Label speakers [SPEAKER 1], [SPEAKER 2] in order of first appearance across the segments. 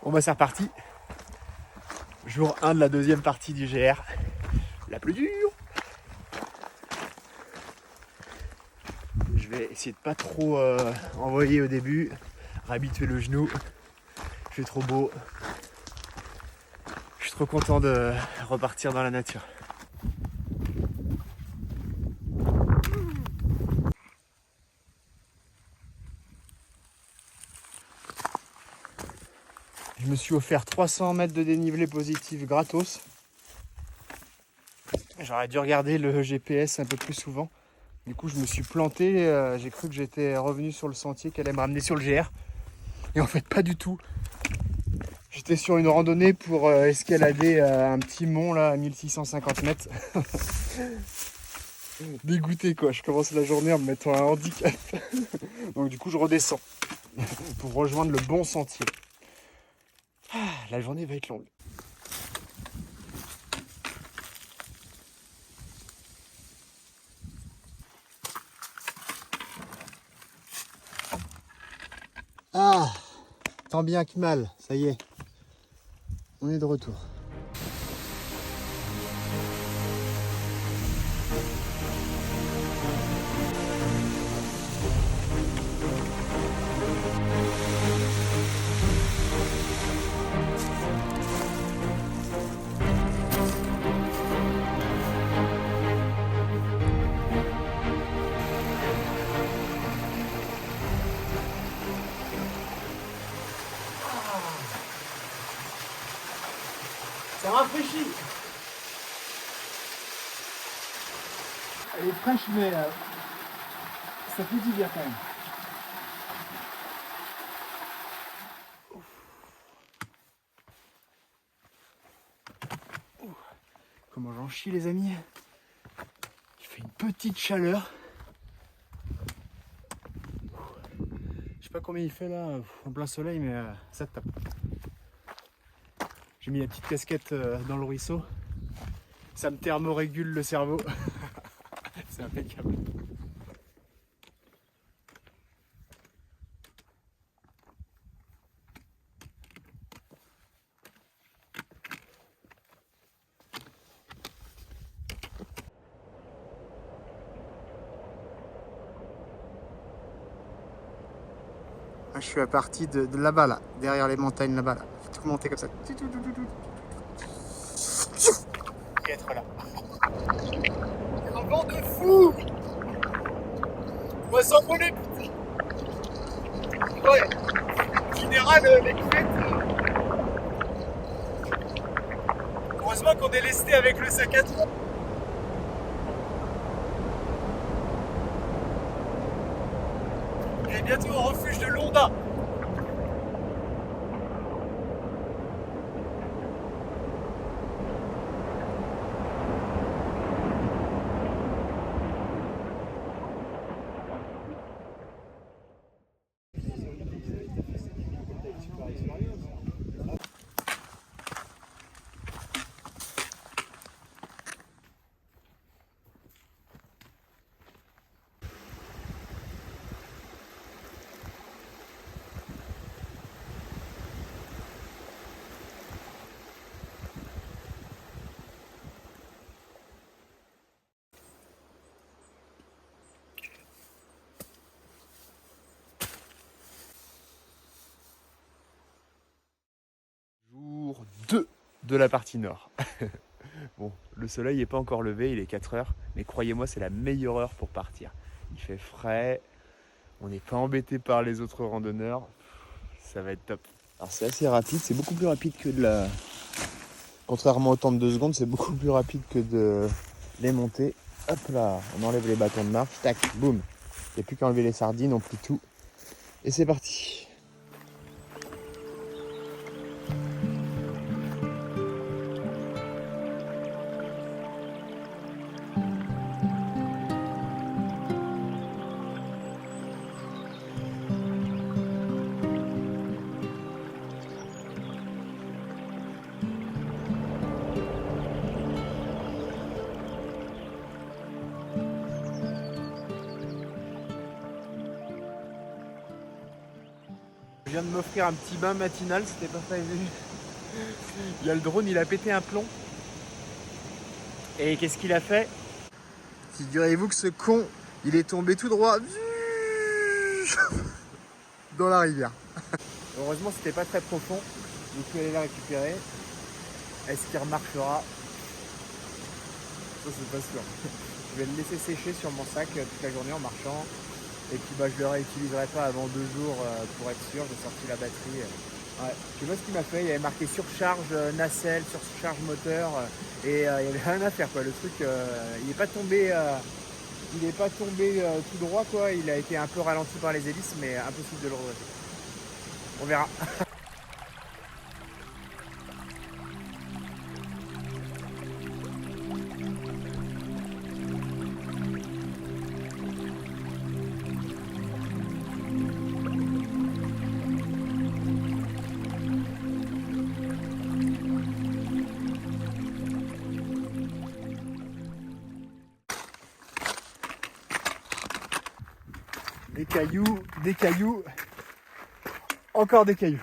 [SPEAKER 1] Bon bah c'est reparti. Jour 1 de la deuxième partie du GR. La plus dure. Je vais essayer de pas trop envoyer au début. Réhabituer le genou. Il fait trop beau. Je suis trop content de repartir dans la nature. Je me suis offert 300 mètres de dénivelé positif gratos. J'aurais dû regarder le GPS un peu plus souvent. Du coup, je me suis planté. J'ai cru que j'étais revenu sur le sentier, qu'elle allait me ramener sur le GR. Et en fait, pas du tout. J'étais sur une randonnée pour escalader un petit mont là à 1650 mètres. Dégoûté quoi. Je commence la journée en me mettant un handicap. Donc du coup, je redescends pour rejoindre le bon sentier. La journée va être longue. Ah, tant bien que mal, ça y est, on est de retour. Ça rafraîchit. Elle est fraîche, mais ça fait du bien quand même. Comment j'en chie les amis. Il fait une petite chaleur. Je sais pas combien il fait là, en plein soleil, mais ça tape. J'ai mis la petite casquette dans le ruisseau. Ça me thermorégule le cerveau. C'est impeccable. Je suis à partir de là-bas, là, derrière les montagnes là-bas. Là. Faut tout monter comme ça. Et être là. Un vent de fou. On va s'envoler, putain. Ouais. En général, les couettes. Heureusement qu'on est lesté avec le sac à dos. On est bientôt au refuge de Londa. Jour 2 de la partie nord. Bon, le soleil n'est pas encore levé, il est 4 heures, mais croyez-moi, c'est la meilleure heure pour partir. Il fait frais, on n'est pas embêté par les autres randonneurs, ça va être top. Alors c'est assez rapide, c'est beaucoup plus rapide que de la... Contrairement au temps de 2 secondes, c'est beaucoup plus rapide que de les montées. Hop là, on enlève les bâtons de marche, tac, boum. Il n'y a plus qu'à enlever les sardines, on plie tout. Et c'est parti. vient de m'offrir un petit bain matinal, c'était pas prévu. Il y a le drone, il a pété un plomb. Et qu'est-ce qu'il a fait? Figurez-vous que ce con, il est tombé tout droit dans la rivière. Heureusement, c'était pas très profond. Je suis allé la récupérer. Est-ce qu'il remarquera? Ça, c'est pas sûr. Je vais le laisser sécher sur mon sac toute la journée en marchant. Et puis bah, je le réutiliserai pas avant 2 jours pour être sûr. J'ai sorti la batterie. Ouais. Je sais pas ce qu'il m'a fait. Il y avait marqué surcharge nacelle, surcharge moteur. Et il y avait rien à faire quoi. Le truc, il n'est pas tombé. Il n'est pas tombé tout droit quoi. Il a été un peu ralenti par les hélices, mais impossible de le redresser. On verra. Des cailloux, encore des cailloux.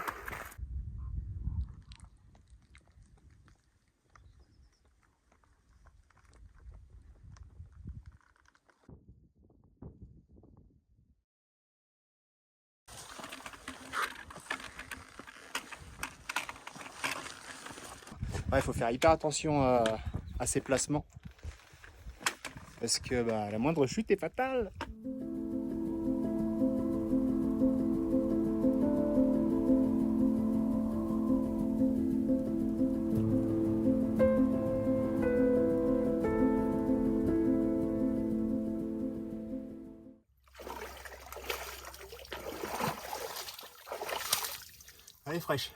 [SPEAKER 1] Il faut faire hyper attention à ces placements parce que bah, la moindre chute est fatale. Elle est fraîche.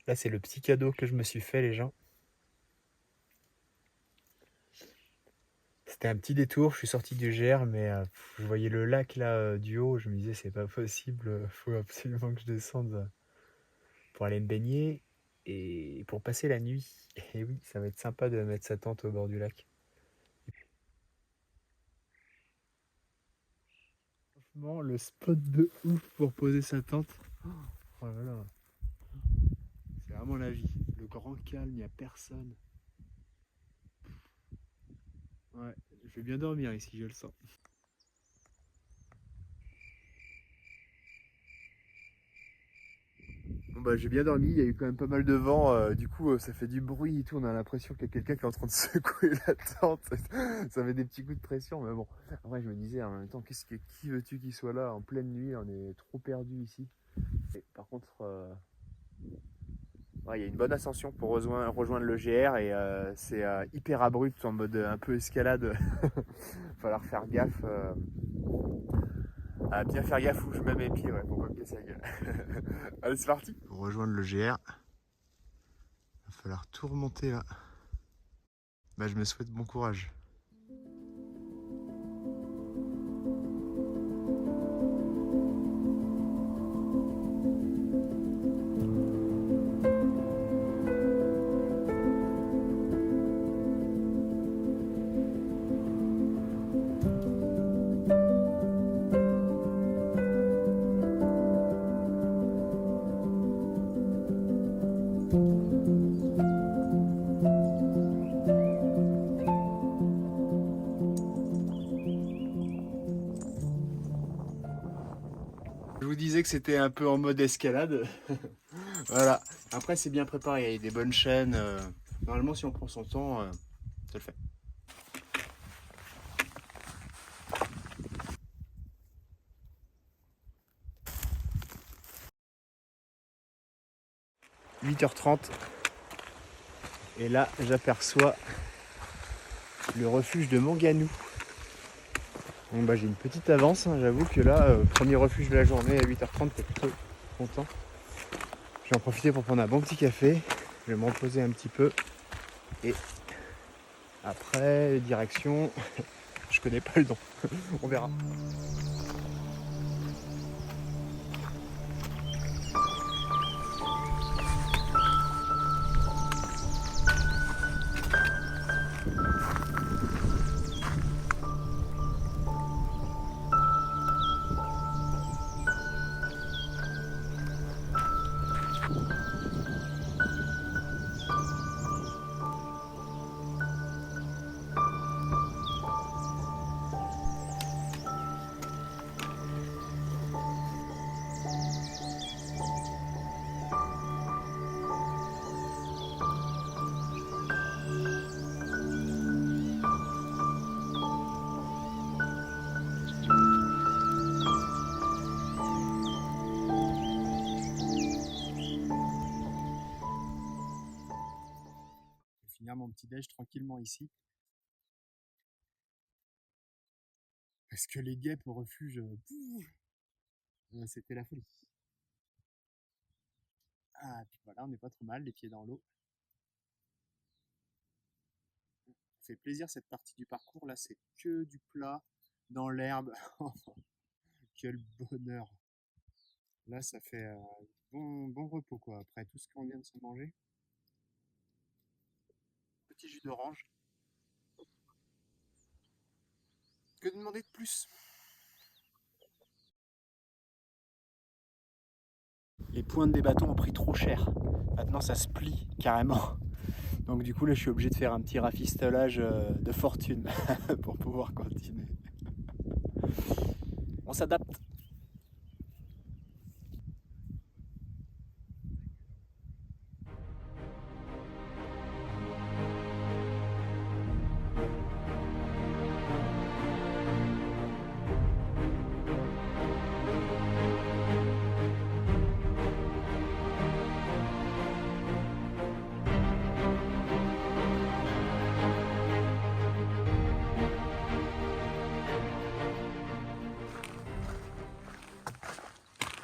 [SPEAKER 1] Là, c'est le petit cadeau que je me suis fait, les gens. C'était un petit détour, je suis sorti du GR, mais je voyais le lac là du haut, je me disais c'est pas possible, faut absolument que je descende pour aller me baigner et pour passer la nuit. Et oui, ça va être sympa de mettre sa tente au bord du lac. Franchement, le spot de ouf pour poser sa tente. Oh là là. C'est vraiment la vie. Le grand calme, il n'y a personne. Ouais, je vais bien dormir ici, je le sens. Bon bah j'ai bien dormi, il y a eu quand même pas mal de vent, du coup ça fait du bruit et tout, on a l'impression qu'il y a quelqu'un qui est en train de secouer la tente. Ça fait des petits coups de pression, mais bon. Après je me disais en même temps, qui veux-tu qu'il soit là en pleine nuit, on est trop perdu ici. Et par contre, ouais, il y a une bonne ascension pour rejoindre le GR et c'est hyper abrupt en mode un peu escalade. Il va falloir faire gaffe. À bien faire gaffe où je mets mes pieds pour pas me casser la gueule. Allez, c'est parti. Pour rejoindre le GR, il va falloir tout remonter là. Bah, je me souhaite bon courage. Je vous disais que c'était un peu en mode escalade. Voilà. Après, c'est bien préparé. Il y a des bonnes chaînes. Normalement, si on prend son temps, ça le fait. « 8h30. Et là, j'aperçois le refuge de Manganou. Bon bah j'ai une petite avance, hein. J'avoue que là, premier refuge de la journée à 8h30, t'es plutôt content. Je vais en profiter pour prendre un bon petit café, je vais me reposer un petit peu et après direction, je connais pas le nom, on verra. mon petit déj tranquillement ici. Parce que les guêpes au refuge, c'était la folie. Ah, puis voilà, on n'est pas trop mal, les pieds dans l'eau. Ça fait plaisir cette partie du parcours, là, c'est que du plat, dans l'herbe. Quel bonheur. Là, ça fait bon repos, quoi, après tout ce qu'on vient de se manger. Petit jus d'orange. Que demander de plus? Les pointes des bâtons ont pris trop cher. Maintenant, ça se plie carrément. Donc du coup, là, je suis obligé de faire un petit rafistolage de fortune pour pouvoir continuer. On s'adapte.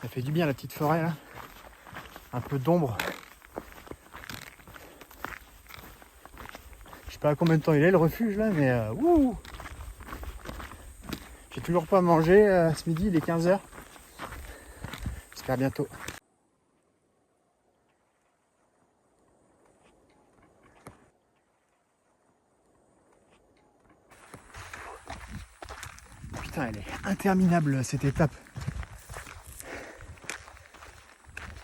[SPEAKER 1] Ça fait du bien la petite forêt là. Un peu d'ombre. Je sais pas à combien de temps il est le refuge là, mais wouh! J'ai toujours pas mangé ce midi, il est 15h. J'espère bientôt. Putain, elle est interminable cette étape.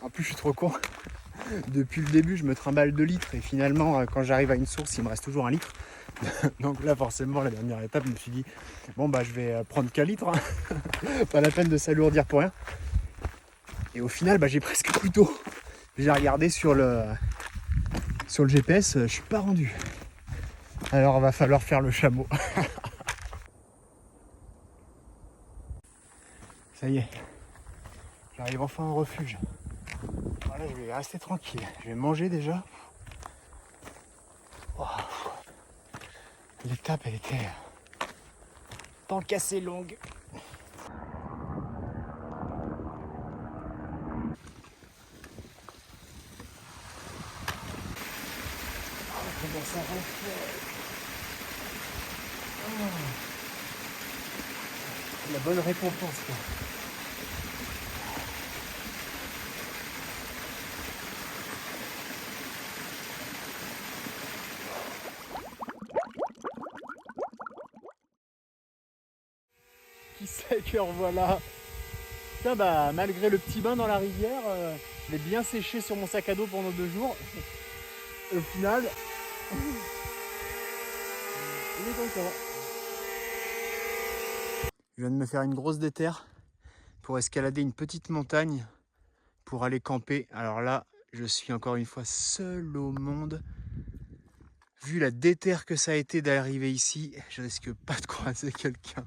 [SPEAKER 1] En plus, je suis trop con. Depuis le début, je me trimballe 2 litres et finalement, quand j'arrive à une source, il me reste toujours 1 litre. Donc là, forcément, la dernière étape, je me suis dit, bon, bah, je vais prendre qu'un litre. Hein. Pas la peine de s'alourdir pour rien. Et au final, bah, j'ai presque plus d'eau. J'ai regardé sur le GPS, je suis pas rendu. Alors, va falloir faire le chameau. Ça y est, j'arrive enfin au refuge. Voilà, je vais rester tranquille. Je vais manger déjà. Oh. L'étape, elle était tant cassée longue. Oh, comment ça refait. Oh. La bonne récompense, quoi. Qui sait que revoilà. Tiens, bah, malgré le petit bain dans la rivière, je l'ai bien séché sur mon sac à dos pendant 2 jours. Et au final, il est content. Je viens de me faire une grosse déterre pour escalader une petite montagne pour aller camper. Alors là, je suis encore une fois seul au monde. Vu la déterre que ça a été d'arriver ici, je risque pas de croiser quelqu'un.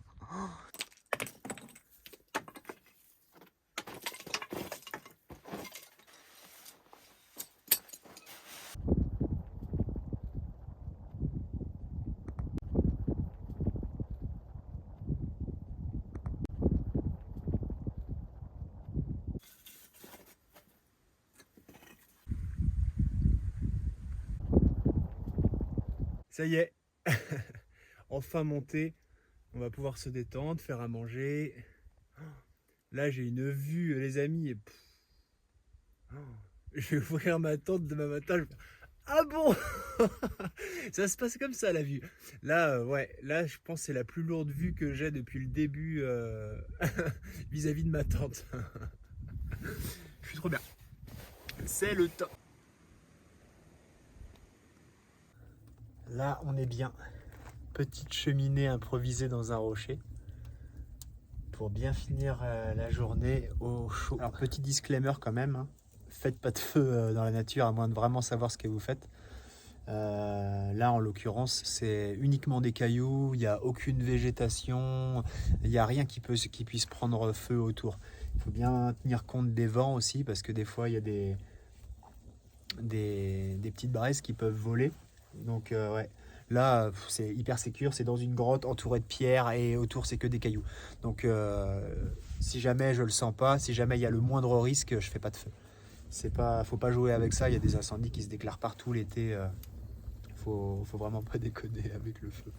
[SPEAKER 1] Ça y est, enfin monté, on va pouvoir se détendre, faire à manger. Là j'ai une vue les amis et je vais ouvrir ma tente demain matin. Ah bon. Ça se passe comme ça la vue. Là ouais, là je pense que c'est la plus lourde vue que j'ai depuis le début vis-à-vis de ma tente. Je suis trop bien. C'est le top. Là on est bien. Petite cheminée improvisée dans un rocher pour bien finir la journée au chaud. Alors petit disclaimer quand même, hein. Faites pas de feu dans la nature à moins de vraiment savoir ce que vous faites. Là en l'occurrence c'est uniquement des cailloux, il n'y a aucune végétation, il n'y a rien qui puisse prendre feu autour. Il faut bien tenir compte des vents aussi parce que des fois il y a des petites braises qui peuvent voler
[SPEAKER 2] Donc ouais, là c'est hyper sécure, c'est dans une grotte entourée de pierres et autour c'est que des cailloux. Donc si jamais je le sens pas, si jamais il y a le moindre risque, je fais pas de feu. C'est pas, faut pas jouer avec ça, il y a des incendies qui se déclarent partout l'été. Faut vraiment pas déconner avec le feu.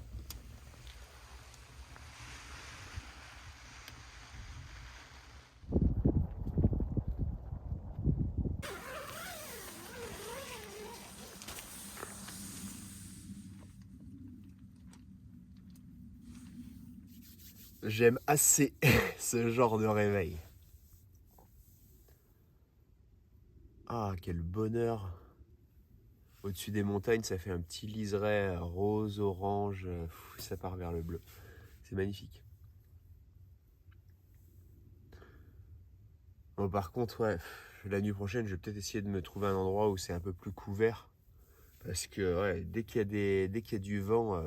[SPEAKER 1] J'aime assez ce genre de réveil. Ah, quel bonheur. Au-dessus des montagnes, ça fait un petit liseré rose, orange, ça part vers le bleu. C'est magnifique. Bon, par contre, ouais, la nuit prochaine, je vais peut-être essayer de me trouver un endroit où c'est un peu plus couvert. Parce que ouais, dès qu'il y a du vent,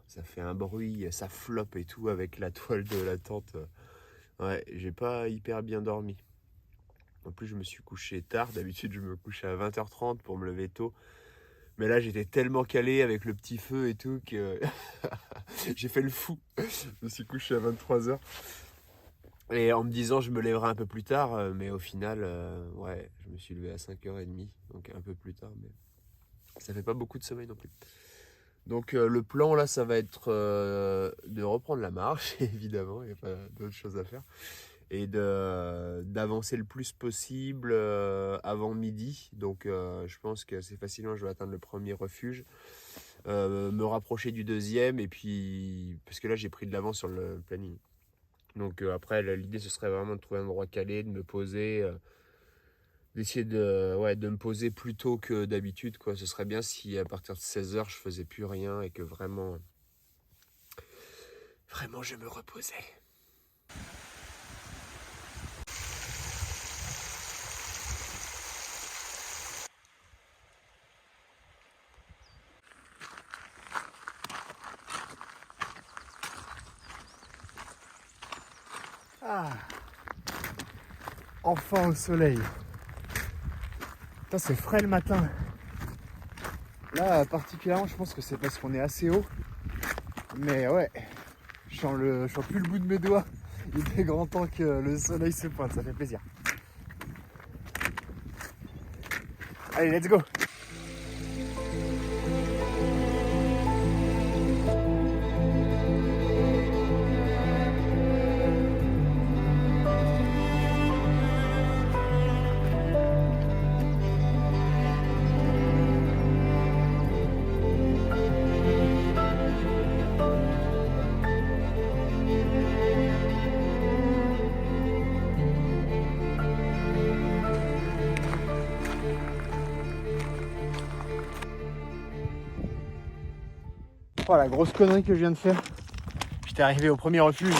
[SPEAKER 1] ça fait un bruit, ça floppe et tout avec la toile de la tente. Ouais, j'ai pas hyper bien dormi. En plus, je me suis couché tard. D'habitude, je me couchais à 20h30 pour me lever tôt. Mais là, j'étais tellement calé avec le petit feu et tout que j'ai fait le fou. Je me suis couché à 23h. Et en me disant, je me lèverai un peu plus tard. Mais au final, ouais, je me suis levé à 5h30. Donc un peu plus tard. Mais ça fait pas beaucoup de sommeil non plus. Donc le plan, là, ça va être de reprendre la marche, évidemment. Il n'y a pas d'autre chose à faire. Et d'avancer le plus possible avant midi. Donc je pense que assez facilement je vais atteindre le premier refuge, me rapprocher du deuxième, et puis parce que là j'ai pris de l'avance sur le planning. Donc après l'idée ce serait vraiment de trouver un endroit calé, de me poser, d'essayer ouais, de me poser plus tôt que d'habitude, quoi. Ce serait bien si à partir de 16h je faisais plus rien et que vraiment je me reposais.
[SPEAKER 2] Ah, enfin au soleil. Putain, c'est frais le matin. Là, particulièrement, je pense que c'est parce qu'on est assez haut. Mais ouais, je sens plus le bout de mes doigts. Il est grand temps que le soleil se pointe, ça fait plaisir. Allez, let's go! Oh la grosse connerie que je viens de faire. J'étais arrivé au premier refuge.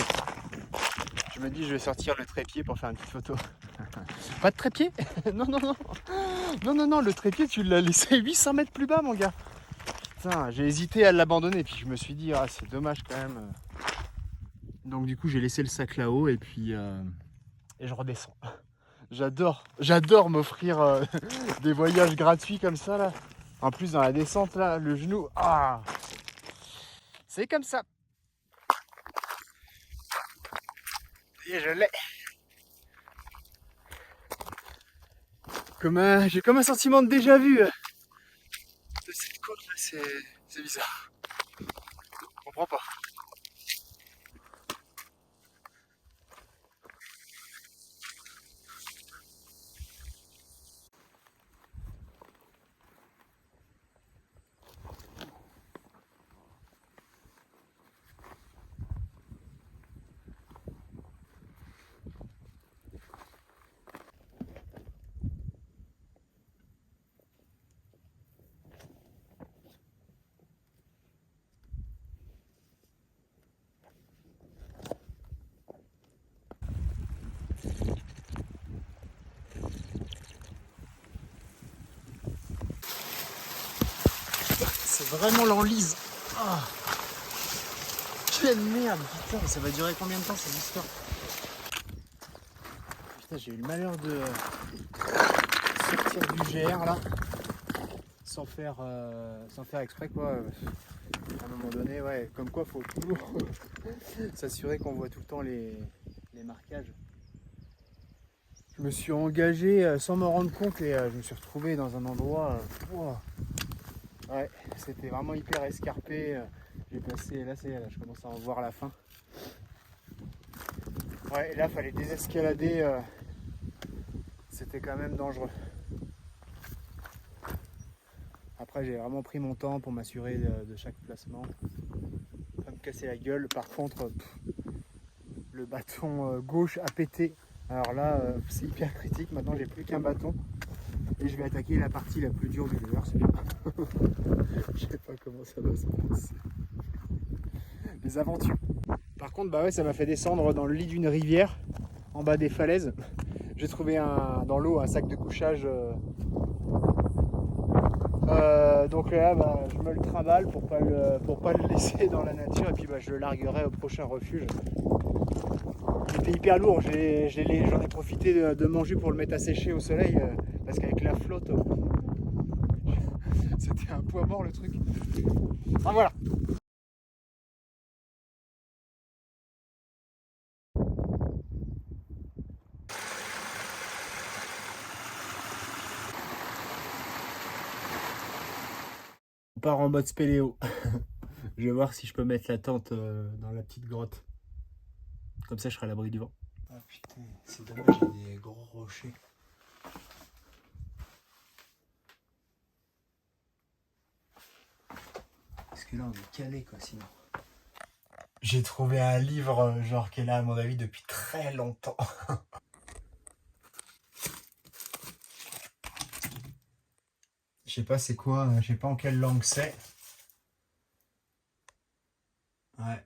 [SPEAKER 2] Je me dis je vais sortir le trépied pour faire une petite photo. Pas de trépied? Non, non, non. Non, non, non, le trépied tu l'as laissé 800 mètres plus bas mon gars. Putain, j'ai hésité à l'abandonner, puis je me suis dit ah c'est dommage quand même. Donc du coup j'ai laissé le sac là-haut et puis et je redescends. J'adore m'offrir des voyages gratuits comme ça là. En plus dans la descente là, le genou, ah, c'est comme ça. Et je l'ai. J'ai comme un sentiment de déjà vu de cette côte là, c'est bizarre. Je comprends pas. C'est vraiment l'enlise. Oh, quelle merde, putain, ça va durer combien de temps cette histoire? Putain, j'ai eu le malheur de sortir du GR là. sans faire exprès quoi. À un moment donné, ouais, comme quoi faut toujours s'assurer qu'on voit tout le temps les marquages. Je me suis engagé sans m'en rendre compte et je me suis retrouvé dans un endroit. Ouais, c'était vraiment hyper escarpé. J'ai passé, là c'est là, je commence à en voir la fin. Ouais, et là fallait désescalader. C'était quand même dangereux. Après j'ai vraiment pris mon temps pour m'assurer de chaque placement. Pas me casser la gueule. Par contre, le bâton gauche a pété. Alors là, c'est hyper critique. Maintenant, j'ai plus qu'un bâton. Et je vais attaquer la partie la plus dure du lever. C'est bien. Je sais pas comment ça va se passer. Les aventures. Par contre, bah ouais, ça m'a fait descendre dans le lit d'une rivière, en bas des falaises. J'ai trouvé dans l'eau un sac de couchage. Donc là, bah, je me le trimballe pour pas le laisser dans la nature. Et puis bah, je le larguerai au prochain refuge. Il était hyper lourd, j'en ai profité de manger pour le mettre à sécher au soleil parce qu'avec la flotte, c'était un poids mort le truc. Ah voilà. On part en mode spéléo. Je vais voir si je peux mettre la tente dans la petite grotte. Comme ça je serai à l'abri du vent. Ah putain, c'est dommage, il y a des gros rochers. Parce que là on est calé quoi sinon. J'ai trouvé un livre genre qui est là à mon avis depuis très longtemps. Je sais pas c'est quoi, je sais pas en quelle langue c'est. Ouais.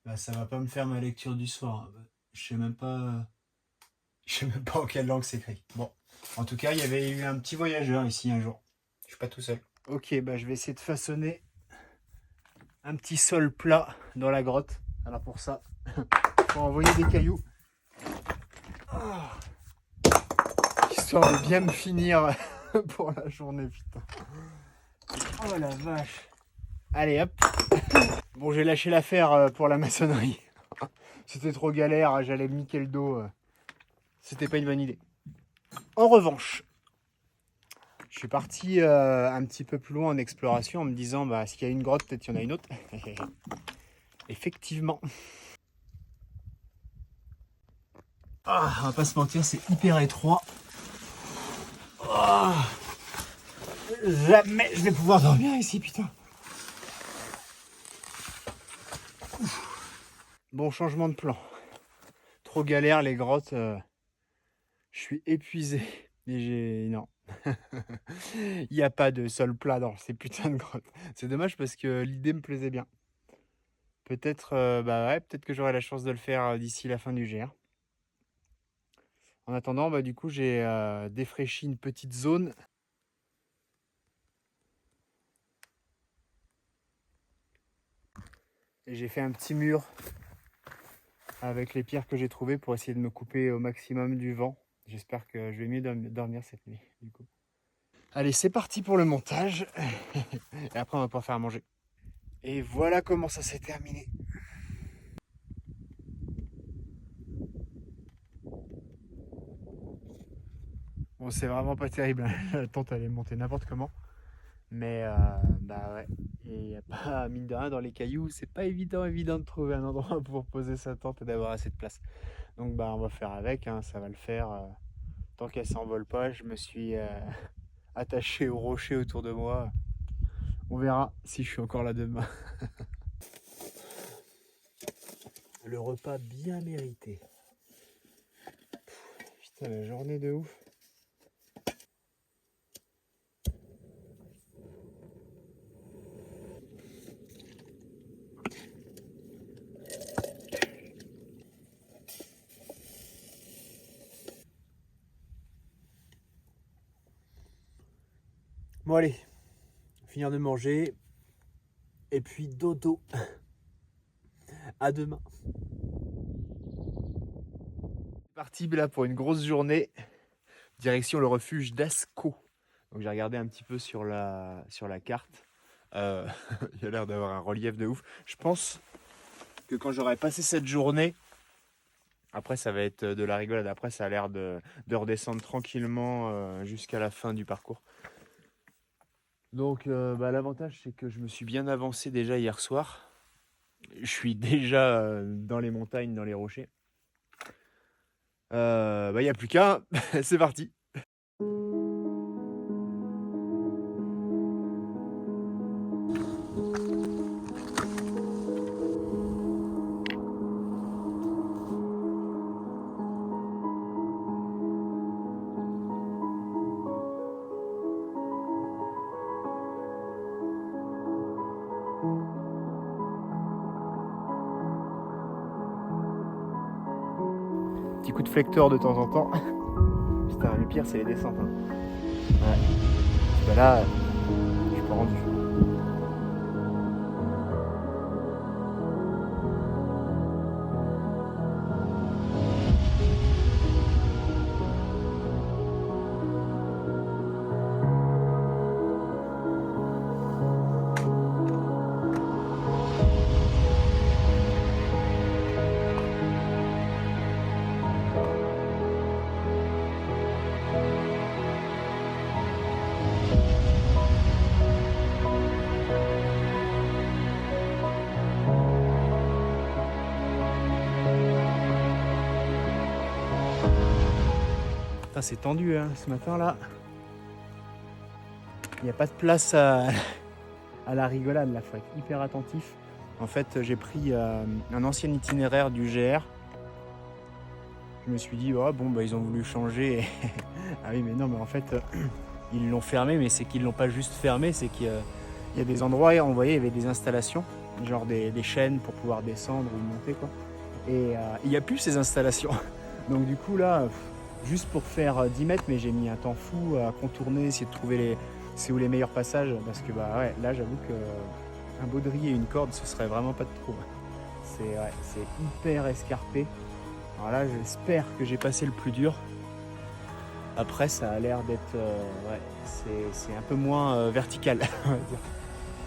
[SPEAKER 2] Bah ça va pas me faire ma lecture du soir. Je sais même pas en quelle langue c'est écrit. Bon, en tout cas, il y avait eu un petit voyageur ici un jour. Je suis pas tout seul. Ok, bah je vais essayer de façonner un petit sol plat dans la grotte. Alors pour ça, faut envoyer des cailloux. Histoire de bien me finir pour la journée, putain. Oh la vache. Allez hop. Bon, j'ai lâché l'affaire pour la maçonnerie. C'était trop galère, j'allais me niquer le dos. C'était pas une bonne idée. En revanche, je suis parti un petit peu plus loin en exploration en me disant bah, s'il y a une grotte, peut-être qu'il y en a une autre. Effectivement. Ah, on va pas se mentir, c'est hyper étroit. Oh, jamais je vais pouvoir dormir ici, putain. Bon, changement de plan. Trop galère les grottes. Je suis épuisé. Et non. Il n'y a pas de sol plat dans ces putains de grottes. C'est dommage parce que l'idée me plaisait bien. Peut-être bah ouais, peut-être que j'aurai la chance de le faire d'ici la fin du GR. En attendant, bah, du coup, j'ai défraîchi une petite zone. Et j'ai fait un petit mur avec les pierres que j'ai trouvées pour essayer de me couper au maximum du vent. J'espère que je vais mieux dormir cette nuit, du coup. Allez, c'est parti pour le montage. Et après, on va pouvoir faire à manger. Et voilà comment ça s'est terminé. Bon, c'est vraiment pas terrible. La tente, elle est montée n'importe comment. Mais bah ouais. Et y a pas, mine de rien, dans les cailloux, c'est pas évident de trouver un endroit pour poser sa tente et d'avoir assez de place. Donc bah on va faire avec, hein, ça va le faire. Tant qu'elle s'envole pas, je me suis attaché au rocher autour de moi. On verra si je suis encore là demain. Le repas bien mérité. Putain, la journée de ouf. Bon allez, finir de manger. Et puis dodo. À demain. Parti là pour une grosse journée. Direction le refuge d'Ascaux.
[SPEAKER 1] Donc j'ai regardé un petit peu sur la carte. Euh, il y a l'air d'avoir un relief de ouf. Je pense que quand j'aurai passé cette journée, après ça va être de la rigolade. Après ça a l'air de redescendre tranquillement jusqu'à la fin du parcours. Donc l'avantage c'est que je me suis bien avancé déjà hier soir. Je suis déjà dans les montagnes, dans les rochers. Il n'y a plus qu'à. C'est parti. Petit coup de flecteur de temps en temps. Putain, le pire, c'est les descentes. Hein. Ouais. Bah là, je suis pas rendu. Putain, c'est tendu hein, ce matin là. Il n'y a pas de place à la rigolade là, faut être hyper attentif. En fait, j'ai pris un ancien itinéraire du GR. Je me suis dit, oh, bon, bah, ils ont voulu changer. Ah oui, mais non, mais en fait, ils l'ont fermé, mais c'est qu'ils l'ont pas juste fermé, c'est qu'il y a des endroits, on voyait, il y avait des installations, genre des chaînes pour pouvoir descendre ou monter, quoi. Et il n'y a plus ces installations. Donc du coup, là, juste pour faire 10 mètres, mais j'ai mis un temps fou à contourner, essayer de trouver c'est où les meilleurs passages, parce que bah ouais, là, j'avoue que un baudrier et une corde, ce serait vraiment pas de trop. C'est hyper escarpé. Alors là, j'espère que j'ai passé le plus dur. Après, ça a l'air d'être... ouais, c'est un peu moins vertical, on va dire.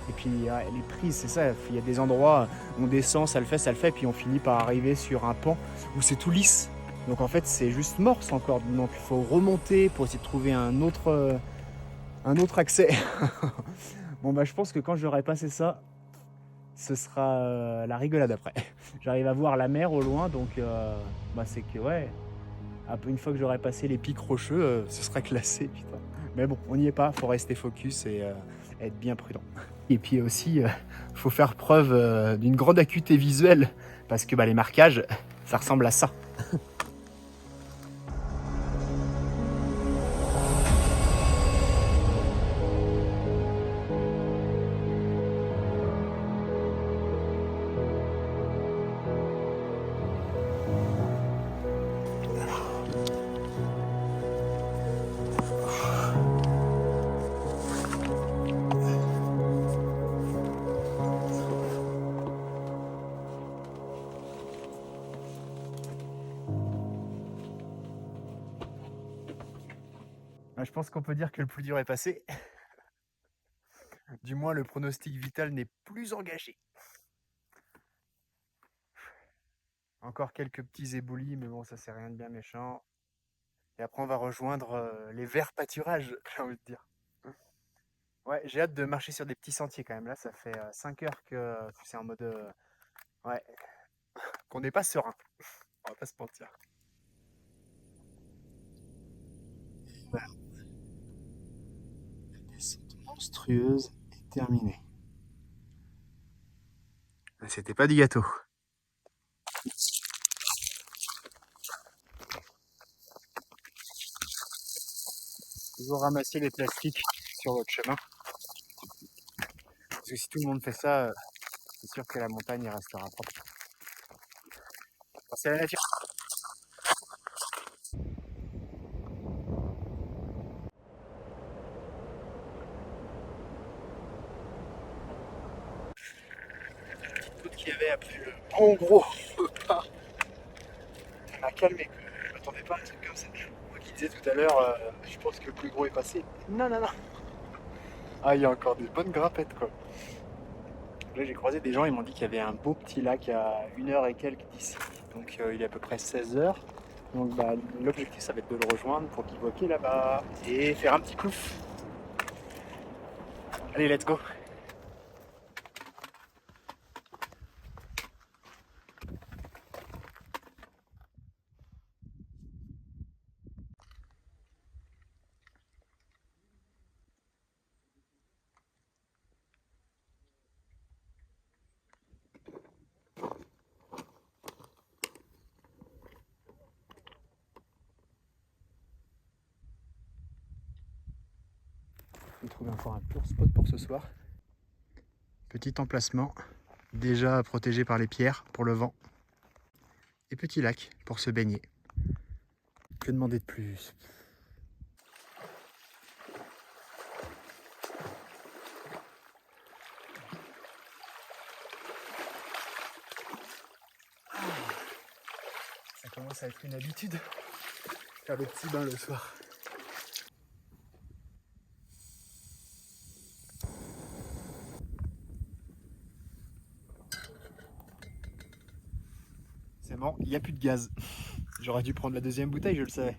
[SPEAKER 1] Et puis, ouais, les prises, c'est ça. Il y a des endroits où on descend, ça le fait, et puis on finit par arriver sur un pan où c'est tout lisse. Donc en fait, c'est juste morse encore. Donc il faut remonter pour essayer de trouver un autre accès. Bon, bah, je pense que quand j'aurai passé ça, ce sera la rigolade après. J'arrive à voir la mer au loin, donc bah, c'est que ouais, une fois que j'aurai passé les pics rocheux, ce sera classé, putain. Mais bon, on n'y est pas, faut rester focus et être bien prudent. Et puis aussi, faut faire preuve d'une grande acuité visuelle, parce que bah, les marquages, ça ressemble à ça. Je pense qu'on peut dire que le plus dur est passé. Du moins, le pronostic vital n'est plus engagé. Encore quelques petits éboulis, mais bon, ça c'est rien de bien méchant. Et après, on va rejoindre les verts pâturages, j'ai envie de dire. Ouais, j'ai hâte de marcher sur des petits sentiers quand même. Là, ça fait 5 heures que c'est en mode... ouais, qu'on n'est pas serein. On va pas se mentir. Voilà. La descente monstrueuse est terminée. C'était pas du gâteau. Toujours ramasser les plastiques sur votre chemin. Parce que si tout le monde fait ça, c'est sûr que la montagne restera propre. C'est la nature. Toute qu'il y avait après le bon gros repas, ça m'a calmé. Je m'attendais pas à un truc comme ça. Moi qui
[SPEAKER 2] qui disait tout à l'heure, je pense que le plus gros est passé. Non, non, non. Ah, il y a encore des bonnes grappettes, quoi. Là, j'ai croisé des gens, ils m'ont dit qu'il y avait un beau petit lac à 1 heure et quelques d'ici. Donc, il est à peu près 16 heures. Donc, bah, l'objectif, ça va être de le rejoindre pour bivouaquer là-bas et faire un petit plouf. Allez, let's go. On trouve encore un pur spot pour ce soir. Petit emplacement, déjà protégé par les pierres pour le vent. Et petit lac pour se baigner. Que demander de plus? Ça commence à être une habitude, faire le petit bain le soir. C'est bon, il n'y a plus de gaz. J'aurais dû prendre la deuxième bouteille, je le savais.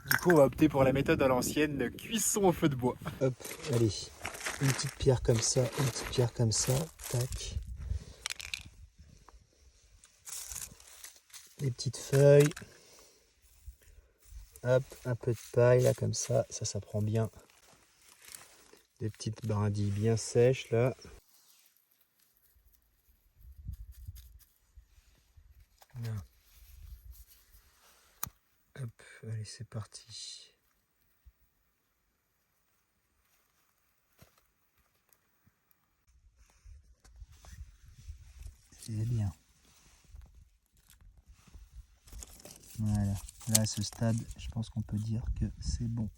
[SPEAKER 2] Du coup, on va opter pour la méthode à l'ancienne, cuisson au feu de bois. Hop, allez, une petite pierre comme ça, une petite pierre comme ça, tac. Des petites feuilles. Hop, un peu de paille là comme ça prend bien. Des petites brindilles bien sèches là. Non. Hop, allez c'est parti. C'est bien. Voilà, là à ce stade, je pense qu'on peut dire que c'est bon.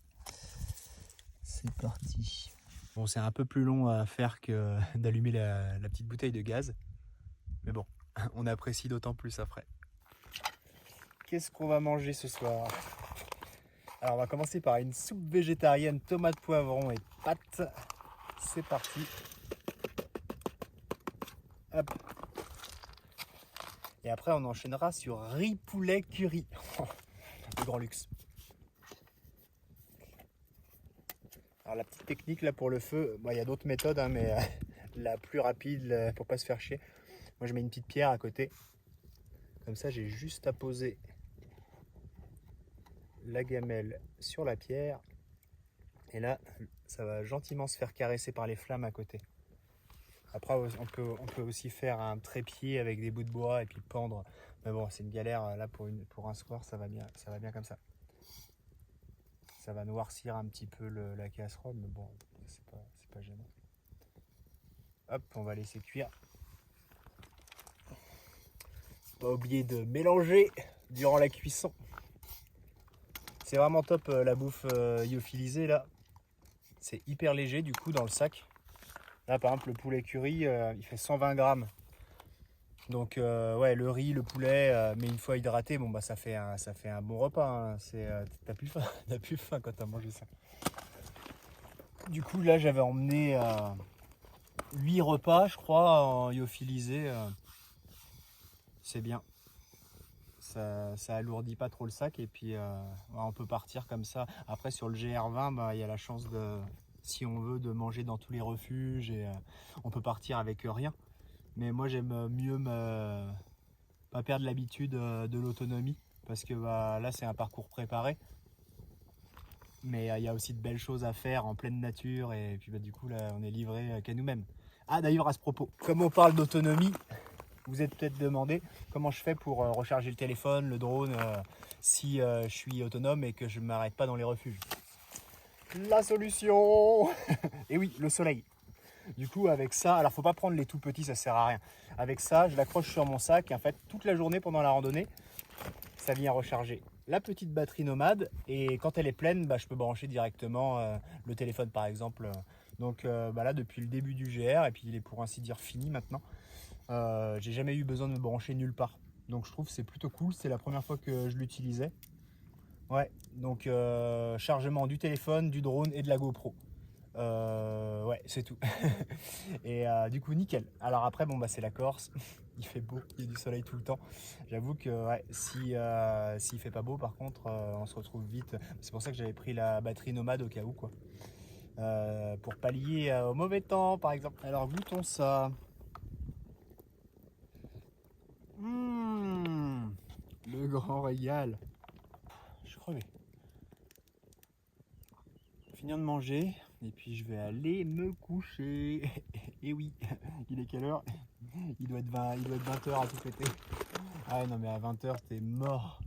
[SPEAKER 2] C'est parti. Bon, c'est un peu plus long à faire que d'allumer la petite bouteille de gaz. Mais bon, on apprécie d'autant plus après. Qu'est-ce qu'on va manger ce soir? Alors on va commencer par une soupe végétarienne, tomate poivron et pâtes. C'est parti. Hop. Et après on enchaînera sur riz poulet curry. Le grand luxe. Alors la petite technique là pour le feu, il y a d'autres méthodes hein, mais la plus rapide pour pas se faire chier. Moi je mets une petite pierre à côté. Comme ça j'ai juste à poser la gamelle sur la pierre. Et là ça va gentiment se faire caresser par les flammes à côté. Après on peut aussi faire un trépied avec des bouts de bois et puis pendre. Mais bon c'est une galère là pour un square, ça va bien comme ça. Ça va noircir un petit peu la casserole, mais bon, c'est pas gênant. Hop, on va laisser cuire. Pas oublier de mélanger durant la cuisson. C'est vraiment top la bouffe lyophilisée là. C'est hyper léger du coup dans le sac. Là par exemple le poulet curry, il fait 120 grammes. Donc ouais, le riz, le poulet, mais une fois hydraté, bon bah ça fait un bon repas. Hein. T'as plus faim, t'as plus faim quand t'as mangé ça. Du coup là j'avais emmené 8 repas je crois en lyophilisé. C'est bien. Ça alourdit pas trop le sac et puis on peut partir comme ça. Après sur le GR20, il y a la chance si on veut, de manger dans tous les refuges et on peut partir avec rien. Mais moi j'aime mieux pas perdre l'habitude de l'autonomie parce que là c'est un parcours préparé. Mais il y a aussi de belles choses à faire en pleine nature et puis du coup là on est livré qu'à nous-mêmes. Ah d'ailleurs à ce propos, comme on parle d'autonomie, vous êtes peut-être demandé comment je fais pour recharger le téléphone, le drone, si je suis autonome et que je ne m'arrête pas dans les refuges. La solution. Et oui, le soleil. Du coup avec ça, alors faut pas prendre les tout petits, ça sert à rien. Avec ça, je l'accroche sur mon sac et en fait toute la journée pendant la randonnée, ça vient recharger la petite batterie nomade et quand elle est pleine, je peux brancher directement le téléphone par exemple. Donc là depuis le début du GR et puis il est pour ainsi dire fini maintenant. J'ai jamais eu besoin de me brancher nulle part. Donc je trouve que c'est plutôt cool, c'est la première fois que je l'utilisais. Ouais, donc chargement du téléphone, du drone et de la GoPro. Ouais, c'est tout. Et du coup, nickel. Alors après, bon, bah, c'est la Corse. Il fait beau, il y a du soleil tout le temps. J'avoue que ouais, s'il fait pas beau, par contre, on se retrouve vite. C'est pour ça que j'avais pris la batterie nomade au cas où, quoi. Pour pallier au mauvais temps, par exemple. Alors, goûtons ça. Le grand régal. Je suis crevé. Finir de manger et puis je vais aller me coucher. Et oui, il est quelle heure? Il doit être 20h à tout péter. Ah ouais, non mais à 20h t'es mort.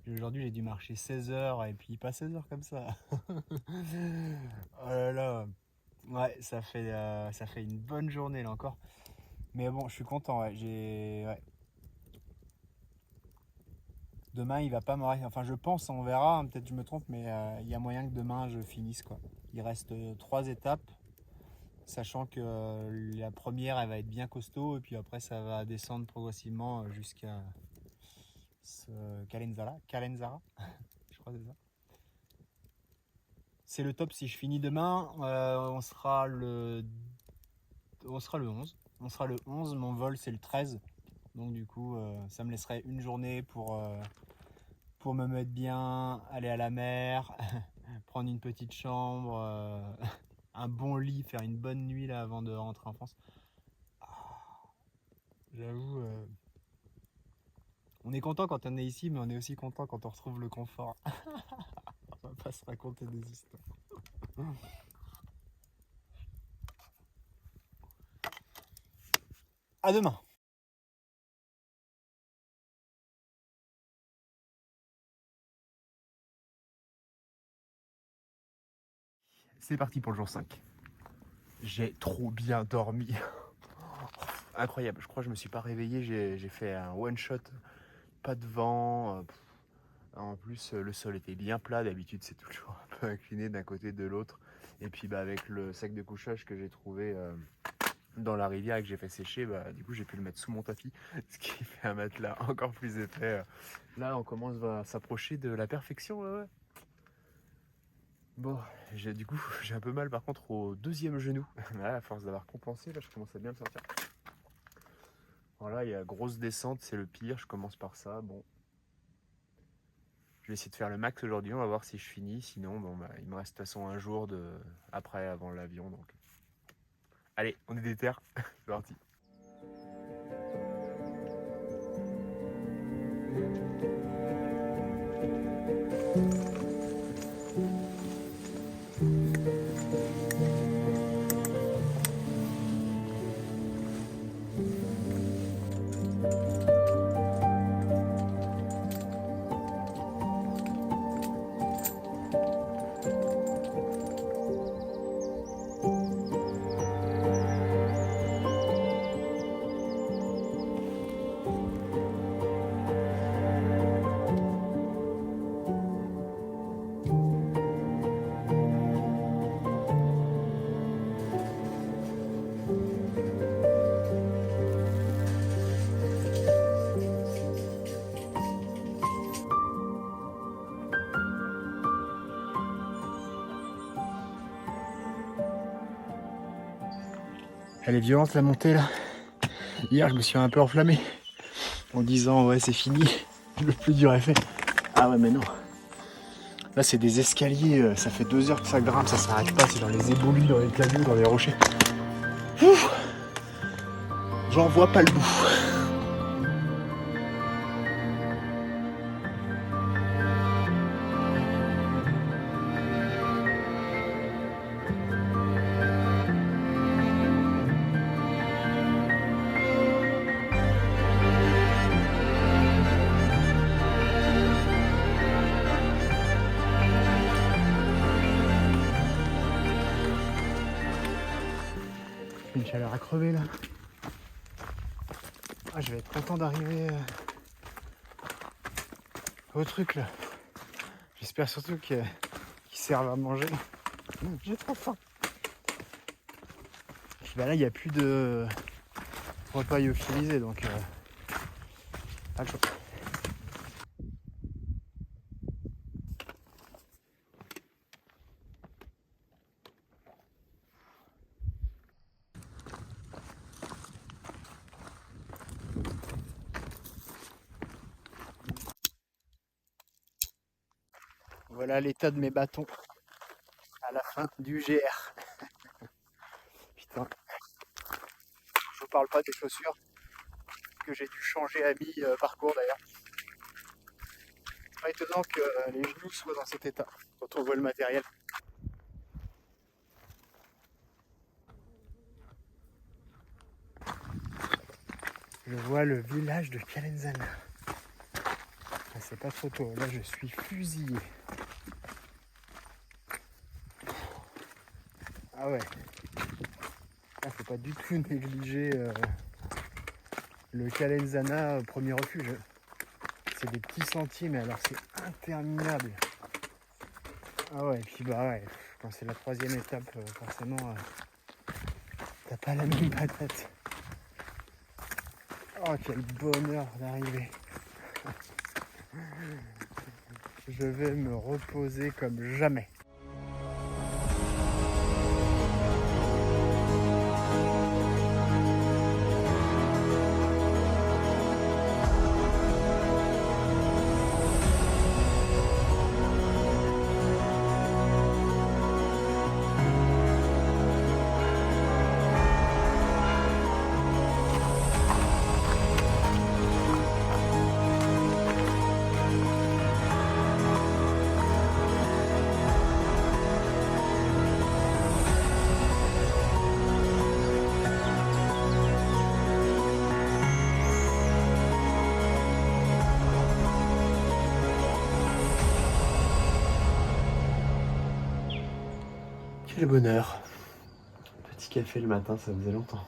[SPEAKER 2] Aujourd'hui j'ai dû marcher 16h et puis pas 16h comme ça. Oh là là. Ouais, ça fait une bonne journée là encore. Mais bon, je suis content, ouais. Ouais. Demain il va pas m'arrêter. Enfin je pense, on verra, hein, peut-être je me trompe, mais il y a moyen que demain je finisse quoi. Il reste 3 étapes. Sachant que la première elle va être bien costaud et puis après ça va descendre progressivement jusqu'à Calenzara, je crois que c'est ça. C'est le top. Si je finis demain, on sera le 11. On sera le 11, mon vol c'est le 13. Donc du coup ça me laisserait une journée pour me mettre bien, aller à la mer, prendre une petite chambre, un bon lit, faire une bonne nuit là avant de rentrer en France. J'avoue, on est content quand on est ici, mais on est aussi content quand on retrouve le confort. On va pas se raconter des histoires. À demain.
[SPEAKER 1] C'est parti pour le jour 5. J'ai trop bien dormi. Incroyable, je crois que je me suis pas réveillé, j'ai fait un one shot, pas de vent. En plus, le sol était bien plat, d'habitude c'est toujours un peu incliné d'un côté de l'autre. Et puis bah, avec le sac de couchage que j'ai trouvé dans la rivière et que j'ai fait sécher, bah, du coup j'ai pu le mettre sous mon tapis, ce qui fait un matelas encore plus épais. Là on commence à s'approcher de la perfection. Ouais. Bon, du coup j'ai un peu mal par contre au deuxième genou. Là, à force d'avoir compensé, là je commence à bien le sortir. Voilà, il y a grosse descente, c'est le pire, je commence par ça. Bon, je vais essayer de faire le max aujourd'hui, on va voir si je finis. Sinon, bon, bah, il me reste de toute façon un jour après, avant l'avion. Donc, allez, on est déter, c'est parti.
[SPEAKER 2] Elle est violente la montée là. Hier je me suis un peu enflammé en disant ouais c'est fini, le plus dur est fait. Ah ouais mais non. Là c'est des escaliers, ça fait 2 heures que ça grimpe, ça s'arrête pas, c'est dans les éboulis, dans les cailloux, dans les rochers. Ouf, j'en vois pas le bout. Une chaleur à crever là. Ah, je vais être content d'arriver au truc là. J'espère surtout qu'ils servent à manger. J'ai trop faim. Bah là il n'y a plus de repas lyophilisés donc pas le choix. Voilà l'état de mes bâtons à la fin du GR. Putain, je vous parle pas des chaussures que j'ai dû changer à mi-parcours d'ailleurs. C'est pas étonnant que les genoux soient dans cet état quand on voit le matériel. Je vois le village de Calenzana. Ah, c'est pas trop tôt, là je suis fusillé. Ah ouais. Là, faut pas du tout négliger le Calenzana premier refuge. C'est des petits sentiers, mais alors c'est interminable. Ah ouais, et puis bah ouais, quand c'est la troisième étape, forcément, t'as pas la même patate. Oh, quel bonheur d'arriver. Je vais me reposer comme jamais. Quel bonheur. Petit café le matin, ça faisait longtemps.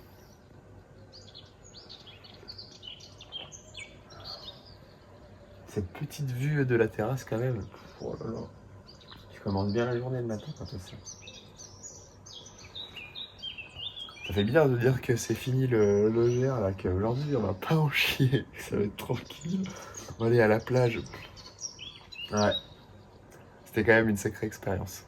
[SPEAKER 2] Cette petite vue de la terrasse quand même. Oh là là. Tu commences bien la journée le matin quand c'est ça. Ça fait bizarre de dire que c'est fini le GR là, qu'aujourd'hui on va pas en chier, que ça va être tranquille. On va aller à la plage. Ouais. C'était quand même une sacrée expérience.